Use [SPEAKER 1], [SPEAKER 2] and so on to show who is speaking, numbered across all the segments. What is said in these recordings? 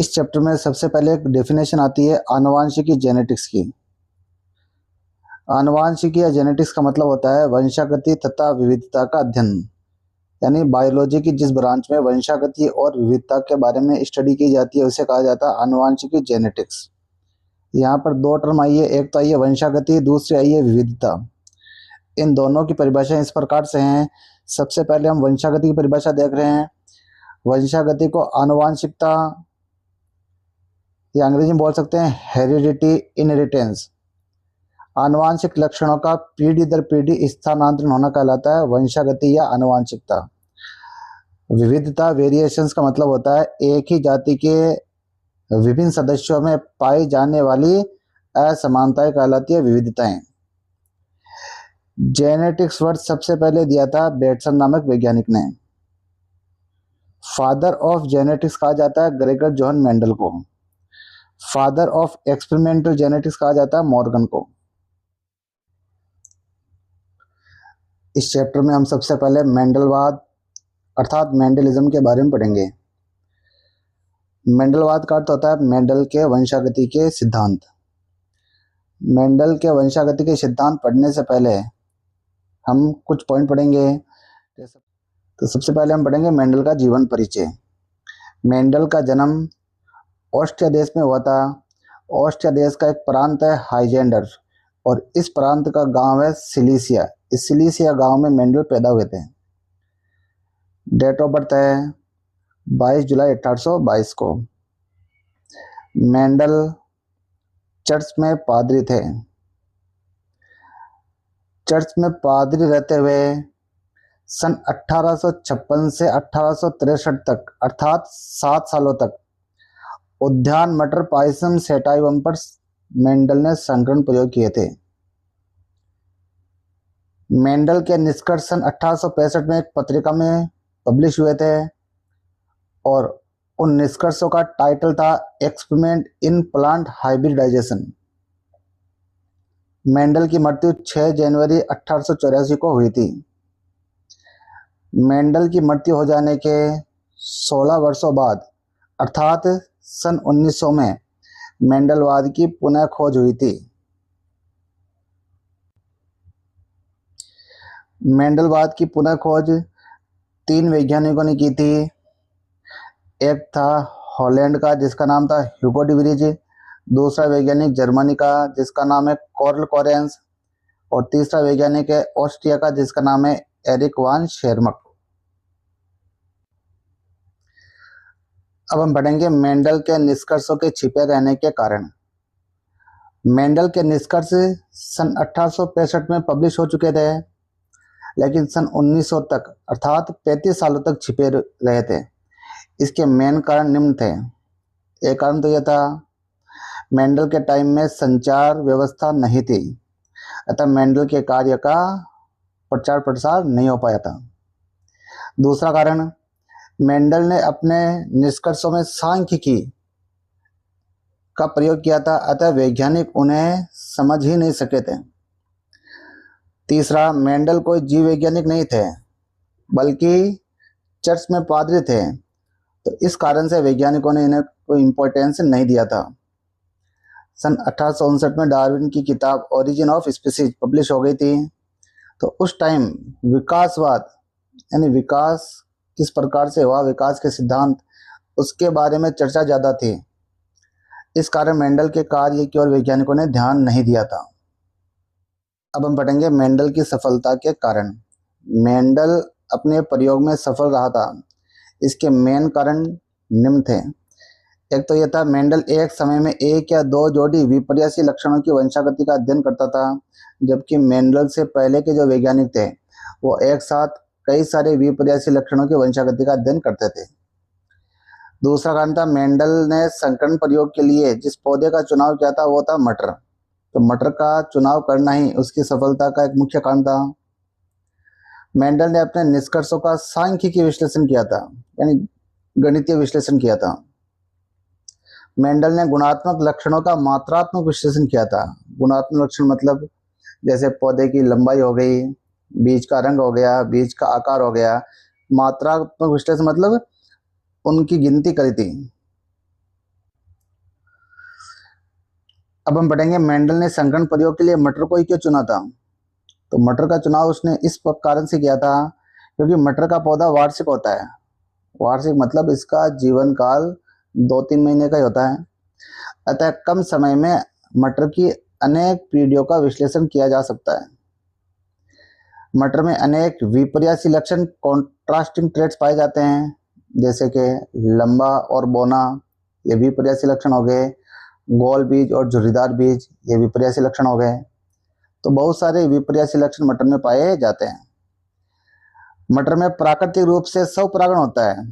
[SPEAKER 1] इस चैप्टर में सबसे पहले एक डेफिनेशन आती है आनुवांशिकी जेनेटिक्स की। आनुवांशिकी या जेनेटिक्स का मतलब होता है वंशागति तथा विविधता का अध्ययन, यानी बायोलॉजी की जिस ब्रांच में वंशागति और विविधता के बारे में स्टडी की जाती है उसे कहा जाता है आनुवांशिकी जेनेटिक्स। यहाँ पर दो टर्म आई है, एक तो आई है वंशागति, दूसरी आई है विविधता। इन दोनों की परिभाषा इस प्रकार से हैं। सबसे पहले हम वंशागति की परिभाषा देख रहे हैं। वंशागति को आनुवांशिकता या अंग्रेजी में बोल सकते हैं हेरिडिटी, इनहेरिटेंस, आनुवांशिक लक्षणों का पीढ़ी दर पीढ़ी स्थानांतरण होना कहलाता है वंशागति या आनुवांशिकता। विविधता, वेरिएशंस का मतलब होता है एक ही जाति के विभिन्न सदस्यों में पाई जाने वाली असमानताएं कहलाती है विविधताएं। जेनेटिक्स वर्ड सबसे पहले दिया था बेटसन नामक वैज्ञानिक ने। फादर ऑफ जेनेटिक्स कहा जाता है ग्रेगर जोहन मेंडल को। फादर ऑफ एक्सपेरिमेंटल जेनेटिक्स कहा जाता है मॉर्गन को। इस चैप्टर में हम सबसे पहले मेंडलवाद अर्थात मेंडलिज्म के बारे में पढ़ेंगे। मेंडलवाद का अर्थ होता है मेंडल के वंशागति के सिद्धांत। मेंडल के वंशागति के सिद्धांत पढ़ने से पहले हम कुछ पॉइंट पढ़ेंगे। तो सबसे पहले हम पढ़ेंगे मेंडल का जीवन परिचय। मेंडल का जन्म ऑस्ट्रिया देश में हुआ था। ऑस्ट्रिया देश का एक प्रांत है हाइजेंडर और इस प्रांत का गांव है सिलीसिया। इस सिलीसिया गांव में मेंडल पैदा हुए थे। डेट ऑफ बर्थ है 22 जुलाई 1822 को। मेंडल चर्च में पादरी थे। चर्च में पादरी रहते हुए सन 1856 से 1863 तक अर्थात 7 सालों तक उद्यान मटर पायसम सेटाइवम पर मेंडल ने संकरण प्रयोग किए थे। मेंडल के निष्कर्ष सन 1865 में एक पत्रिका में पब्लिश हुए थे और उन निष्कर्षों का टाइटल था experiment in plant hybridization. Mendel की मृत्यु 6 जनवरी 1884 को हुई थी। मेंडल की मृत्यु हो जाने के 16 वर्षों बाद अर्थात सन 1900 में मेंडलवाद की पुनः खोज हुई थी। मेंडलवाद की पुनः खोज 3 वैज्ञानिकों ने की थी। एक था हॉलैंड का जिसका नाम था ह्यूगो डी व्रीज, दूसरा वैज्ञानिक जर्मनी का जिसका नाम है कार्ल कोरेंस और तीसरा वैज्ञानिक है ऑस्ट्रिया का जिसका नाम है एरिक वान शेरमक। अब हम पढ़ेंगे मेंडल के निष्कर्षों के छिपे रहने के कारण। मेंडल के निष्कर्ष सन 1865 में पब्लिश हो चुके थे लेकिन सन 1900 तक अर्थात 35 सालों तक छिपे रहे थे। इसके मेन कारण निम्न थे। एक कारण तो यह था मेंडल के टाइम में संचार व्यवस्था नहीं थी, अतः मेंडल के कार्य का प्रचार प्रसार नहीं हो पाया था। दूसरा कारण, मेंडल ने अपने निष्कर्षों में सांख्यिकी का प्रयोग किया था, अतः वैज्ञानिक उन्हें समझ ही नहीं सके थे। तीसरा, मेंडल कोई जीव वैज्ञानिक नहीं थे बल्कि चर्च में पादरी थे, तो इस कारण से वैज्ञानिकों ने इन्हें कोई इम्पोर्टेंस नहीं दिया था। सन 1859 में डार्विन की किताब ओरिजिन ऑफ स्पीसीज पब्लिश हो गई थी, तो उस टाइम विकासवाद यानी विकास किस प्रकार से हुआ, विकास के सिद्धांत, उसके बारे में चर्चा ज़्यादा थी। इस कारण मेंडल के कार्य की ओर वैज्ञानिकों ने ध्यान नहीं दिया था। अब हम पढ़ेंगे मेंडल की सफलता के कारण। मेंडल अपने प्रयोग में सफल रहा था। इसके मेन कारण निम्न थे। एक तो यह था मेंडल एक समय में 1 या 2 जोड़ी विपर्यासी लक्षणों की वंशागति का अध्ययन करता था, जबकि मेंडल से पहले के जो वैज्ञानिक थे वो एक साथ कई सारे विपर्यासी लक्षणों की वंशागति का अध्ययन करते थे। दूसरा कारण था मेंडल ने संकरण प्रयोग के लिए जिस पौधे का चुनाव किया था वो था मटर, तो मटर का चुनाव करना ही उसकी सफलता का एक मुख्य कारण था। मेंडल ने अपने निष्कर्षों का सांख्यिकी विश्लेषण किया था, यानी गणितीय विश्लेषण किया था। मेंडल ने गुणात्मक लक्षणों का मात्रात्मक विश्लेषण किया था। गुणात्मक लक्षण मतलब जैसे पौधे की लंबाई हो गई, बीज का रंग हो गया, बीज का आकार हो गया। मात्रात्मक विश्लेषण मतलब उनकी गिनती करी थी। अब हम पढ़ेंगे मेंडल ने संकरण प्रयोग के लिए मटर को ही क्यों चुना था। तो मटर का चुनाव उसने इस कारण से किया था क्योंकि मटर का पौधा वार्षिक होता है। वार्षिक मतलब इसका जीवन काल 2-3 महीने का ही होता है। अतः कम समय में मटर की अनेक पीढ़ियों का विश्लेषण किया जा सकता है। मटर में अनेक विपर्यासी लक्षण कॉन्ट्रास्टिंग ट्रेट्स पाए जाते हैं, जैसे कि लंबा और बौना, ये विपर्यासी लक्षण हो गए। गोल बीज और झुर्रीदार बीज, ये विपर्यासी लक्षण हो गए। तो बहुत सारे विपर्यासी लक्षण मटर में पाए जाते हैं। मटर में प्राकृतिक रूप से स्वपरागण होता है,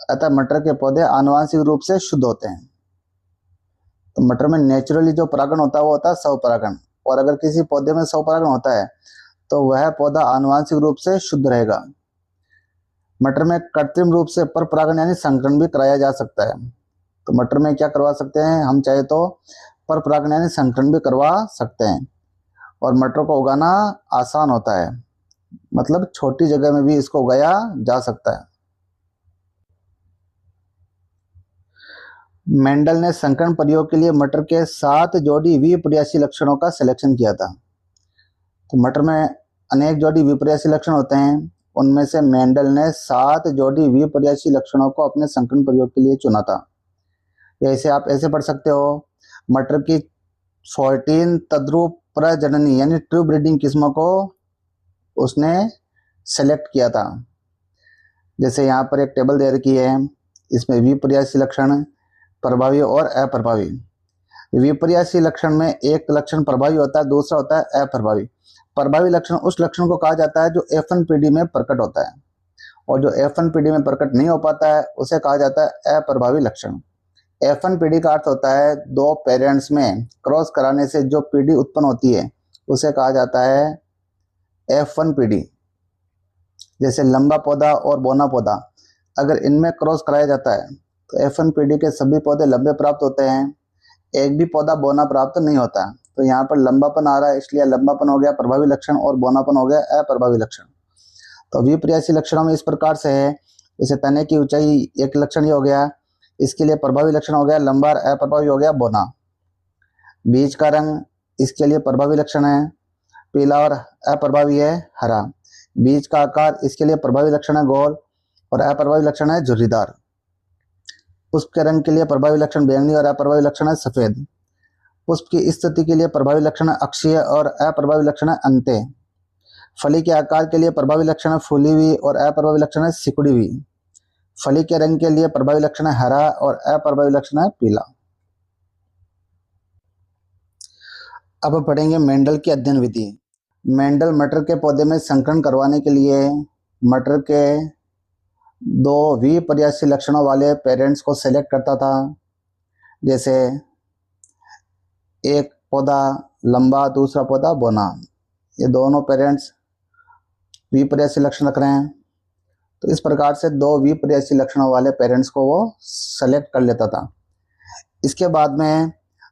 [SPEAKER 1] अतः मटर के पौधे आनुवांशिक रूप से शुद्ध होते हैं। तो मटर में नेचुरली जो परागण होता है वो होता है स्वपरागण, और अगर किसी पौधे में स्वपरागण होता है तो वह पौधा आनुवांशिक रूप से शुद्ध रहेगा। मटर में कृत्रिम रूप से पर परागण यानी संकरण भी कराया जा सकता है। तो मटर में क्या करवा सकते हैं, हम चाहे तो पर परागण यानी संकरण भी करवा सकते हैं। और मटर को उगाना आसान होता है, मतलब छोटी जगह में भी इसको उगाया जा सकता है। मेंडल ने संकरण प्रयोग के लिए मटर के 7 जोड़ी विपर्यासी लक्षणों का सिलेक्शन किया था। तो मटर में अनेक जोड़ी विपर्यासी लक्षण होते हैं, उनमें से मेंडल ने 7 जोड़ी विपर्यासी लक्षणों को अपने संकरण प्रयोग के लिए चुना था। ऐसे आप ऐसे पढ़ सकते हो, मटर की 14 तद्रुप प्रजननी यानी ट्रू ब्रीडिंग किस्मों को उसने सेलेक्ट किया था। जैसे यहाँ पर एक टेबल दे रखी है, इसमें विपर्यासी लक्षण, प्रभावी और अप्रभावी। विपर्यासी लक्षण में एक लक्षण प्रभावी होता है, दूसरा होता है अप्रभावी। प्रभावी लक्षण उस लक्षण को कहा जाता है जो F1 पीढ़ी में प्रकट होता है, और जो F1 पीढ़ी में प्रकट नहीं हो पाता है उसे कहा जाता है अप्रभावी लक्षण। F1 पीढ़ी का अर्थ होता है 2 पेरेंट्स में क्रॉस कराने से जो पीढ़ी उत्पन्न होती है उसे कहा जाता है F1 पीढ़ी। जैसे लंबा पौधा और बौना पौधा, अगर इनमें क्रॉस कराया जाता है तो F1 पीढ़ी के सभी पौधे लंबे प्राप्त होते हैं, एक भी पौधा बौना प्राप्त नहीं होता। तो यहाँ पर लंबापन आ रहा है, इसलिए लंबापन हो गया प्रभावी लक्षण और बौनापन हो गया अप्रभावी लक्षण। तो विपर्यासी लक्षणों में इस प्रकार से है, जैसे तने की ऊंचाई एक लक्षण ही हो गया, इसके लिए प्रभावी लक्षण हो गया लंबा, अप्रभावी हो गया बौना। बीज का रंग इसके लिए प्रभावी लक्षण है पीला और अप्रभावी है हरा। बीज का आकार इसके लिए प्रभावी लक्षण है गोल और अप्रभावी लक्षण है झुर्रीदार। पुष्प के रंग के लिए प्रभावी लक्षण बैंगनी और अप्रभावी लक्षण है सफेद। पुष्प की स्थिति के लिए प्रभावी लक्षण है अक्षीय और अप्रभावी लक्षण है अंत्य। फली के आकार के लिए प्रभावी लक्षण है फूली हुई और अप्रभावी लक्षण है सिकुड़ी हुई। फली के रंग के लिए प्रभावी लक्षण है हरा और अप्रभावी लक्षण है पीला। अब हम पढ़ेंगे मेंडल की अध्ययन विधि। मेंडल मटर के पौधे में संकरण करवाने के लिए मटर के 2 विपर्यासी लक्षणों वाले पेरेंट्स को सेलेक्ट करता था। जैसे एक पौधा लंबा, दूसरा पौधा बौना, ये दोनों पेरेंट्स विपर्यासी लक्षण रख रहे हैं। तो इस प्रकार से 2 विपर्यासी लक्षणों वाले पेरेंट्स को वो सेलेक्ट कर लेता था। इसके बाद में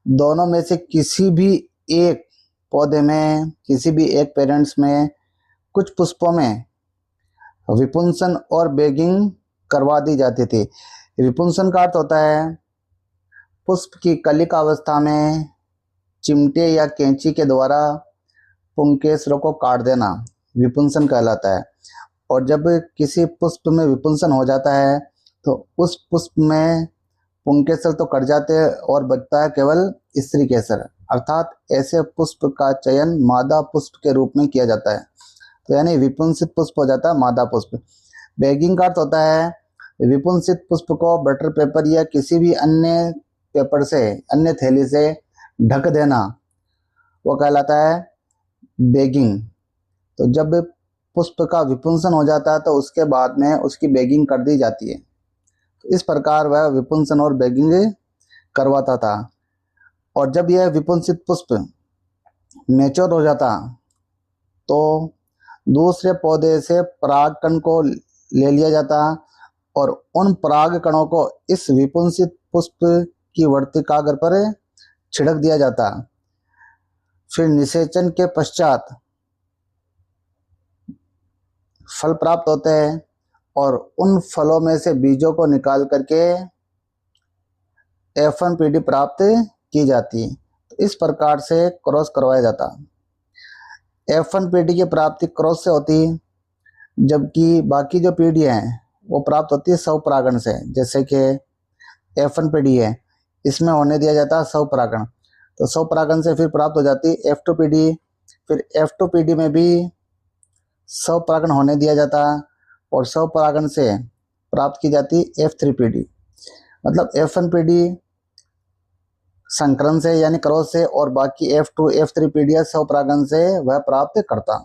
[SPEAKER 1] दोनों में से किसी भी एक पौधे में, किसी भी एक पेरेंट्स में कुछ पुष्पों में विपुंसन और बैगिंग करवा दी जाती थी। विपुंसन का अर्थ होता है पुष्प की कलिका अवस्था में चिमटे या कैंची के द्वारा पुंकेसरों को काट देना, विपुंसन कहलाता है। और जब किसी पुष्प में विपुंसन हो जाता है तो उस पुष्प में पुंकेसर तो कट जाते हैं और बचता है केवल स्त्री केसर, अर्थात ऐसे पुष्प का चयन मादा पुष्प के रूप में किया जाता है। तो यानी विपुंसित पुष्प हो जाता है मादा पुष्प। बैगिंग का अर्थ होता है विपुंसित पुष्प को बटर पेपर या किसी भी अन्य पेपर से, अन्य थैली से ढक देना, वो कहलाता है बैगिंग। तो जब पुष्प का विपुंसन हो जाता है तो उसके बाद में उसकी बैगिंग कर दी जाती है। तो इस प्रकार वह विपुंसन और बैगिंग करवाता था। और जब यह विपुंसित पुष्प मैच्योर हो जाता तो दूसरे पौधे से परागकण को ले लिया जाता और उन पराग कणों को इस विपुंसित पुष्प की वर्तिकाग्र पर छिड़क दिया जाता। फिर निषेचन के पश्चात फल प्राप्त होते हैं और उन फलों में से बीजों को निकाल करके F1 पीढ़ी प्राप्त की जाती है। तो इस प्रकार से क्रॉस करवाया जाता। F1 पीढ़ी की प्राप्ति क्रॉस से होती, जबकि बाकी जो पीढ़ियाँ हैं वो प्राप्त होती है स्वपरागण से। जैसे कि F1 पीढ़ी है, इसमें होने दिया जाता है स्वपरागण, तो स्वपरागण से फिर प्राप्त हो जाती F2 पीढ़ी। फिर F2 पीढ़ी में भी स्वपरागण होने दिया जाता और स्वपरागण से प्राप्त की जाती F3 पीढ़ी। मतलब F1 पीढ़ी संकरण से यानी क्रॉस से, और बाकी F2 F3 पीढ़ियाँ स्वपरागण से वह प्राप्त करता।